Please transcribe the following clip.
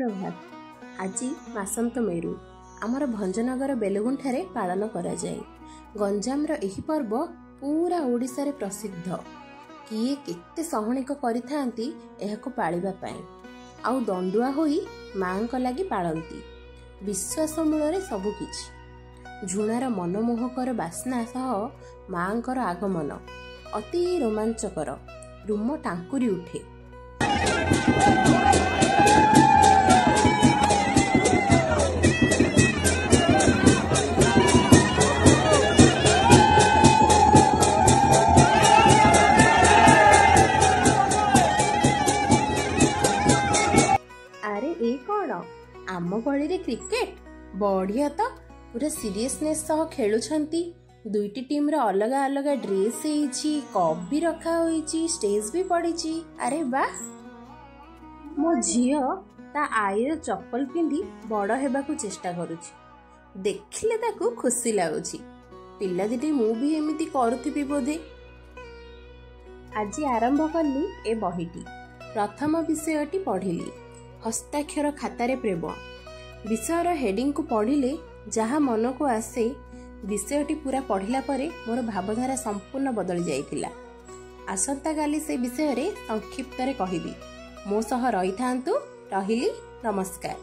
सुप्रभात। आज मासंत मेरु आमर भंजनगर बेलगुंठारे पालन करा जाए। गंजाम एही पर्व पूरा ओडिशा रे प्रसिद्ध। किए केते सहनिक करिथांती एहाको पाळिबा पई आउ दंडुआ होई मांक लागि पाळंती। विश्वास मूलरे सबु किछि। झुणार मनमोहकर बास्ना सह मांकर आगमन अति रोमांचकर। रूम टांकुरी उठे। अरे ए कौन आम गली रे क्रिकेट बढ़िया तो पूरा सीरियसनेस सह खेलुछंती। दुईटी टीम रे अलग अलग ड्रेस हेछि, कप भी रखा होइछि, स्टेज भी पड़िछि। अरे वाह, मो झियो ता आईर चप्पल पिंधि बड़ हेबाकू चेष्टा करुछि। देखिले ताकू खुशी लागुछि। पिला दिटे मु भी एमिति करूथिबि बोधे। आज आरंभ कली ए बहिटी। प्रथम विषयटी पढ़िली हस्ताक्षर खातारे प्रेम। विषयर हेडिंग को पढ़िले जहाँ मन को आसे विषयटी पूरा पढ़िला परे मोर भावधारा संपूर्ण बदली जाइतिला। आसंता काली से विषय रे संक्षिप्त रे कहिबी। मो सह रही थांतु। रहिली, नमस्कार।